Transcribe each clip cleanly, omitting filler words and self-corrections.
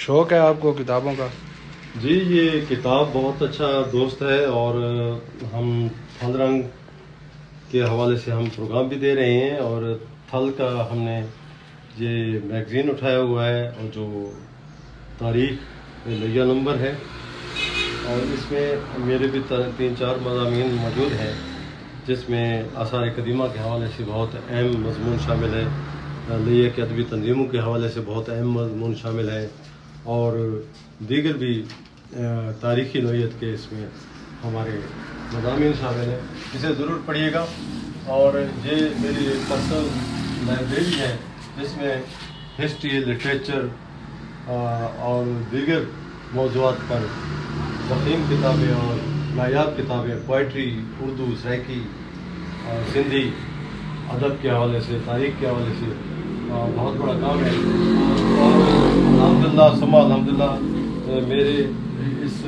شوق ہے آپ کو کتابوں کا؟ جی، یہ کتاب بہت اچھا دوست ہے، اور ہم تھل رنگ کے حوالے سے ہم پروگرام بھی دے رہے ہیں، اور تھل کا ہم نے یہ میگزین اٹھایا ہوا ہے، اور جو تاریخ لیا نمبر ہے، اور اس میں میرے بھی 3-4 مضامین موجود ہیں، جس میں آثار قدیمہ کے حوالے سے بہت اہم مضمون شامل ہے، لیا کے ادبی تنظیموں کے حوالے سے بہت اہم مضمون شامل ہے، اور دیگر بھی تاریخی نوعیت کے اس میں ہمارے مضامین شامل ہیں۔ اسے ضرور پڑھیے گا، اور یہ میری ایک پرسنل لائبریری ہے، جس میں ہسٹری، لٹریچر اور دیگر موضوعات پر ضخیم کتابیں اور نایاب کتابیں، پوئٹری، اردو، سرائکی اور سندھی ادب کے حوالے سے، تاریخ کے حوالے سے بہت بڑا کام ہے، اور الحمدللہ میرے اس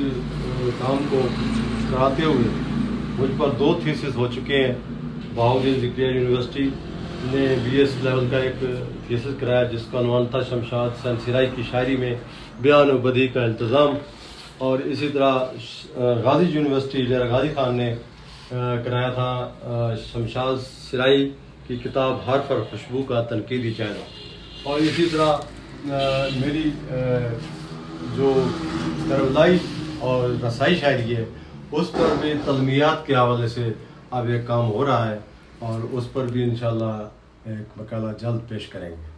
کام کو کراتے ہوئے مجھ پر 2 تھیسس ہو چکے ہیں۔ بہاؤالدین ذکریہ یونیورسٹی نے BS لیول کا ایک تھیسس کرایا، جس کا عنوان تھا شمشاد حسین سرائی کی شاعری میں بیان و بدیع کا التزام، اور اسی طرح غازی یونیورسٹی لہرہ غازی خان نے کرایا تھا شمشاد سرائی کی کتاب حرف اور خوشبو کا تنقیدی جائزہ، اور اسی طرح میری جو کربلائی اور رسائی شاعری ہے، اس پر بھی تلمیات کے حوالے سے اب ایک کام ہو رہا ہے، اور اس پر بھی انشاءاللہ ایک مقالہ جلد پیش کریں گے۔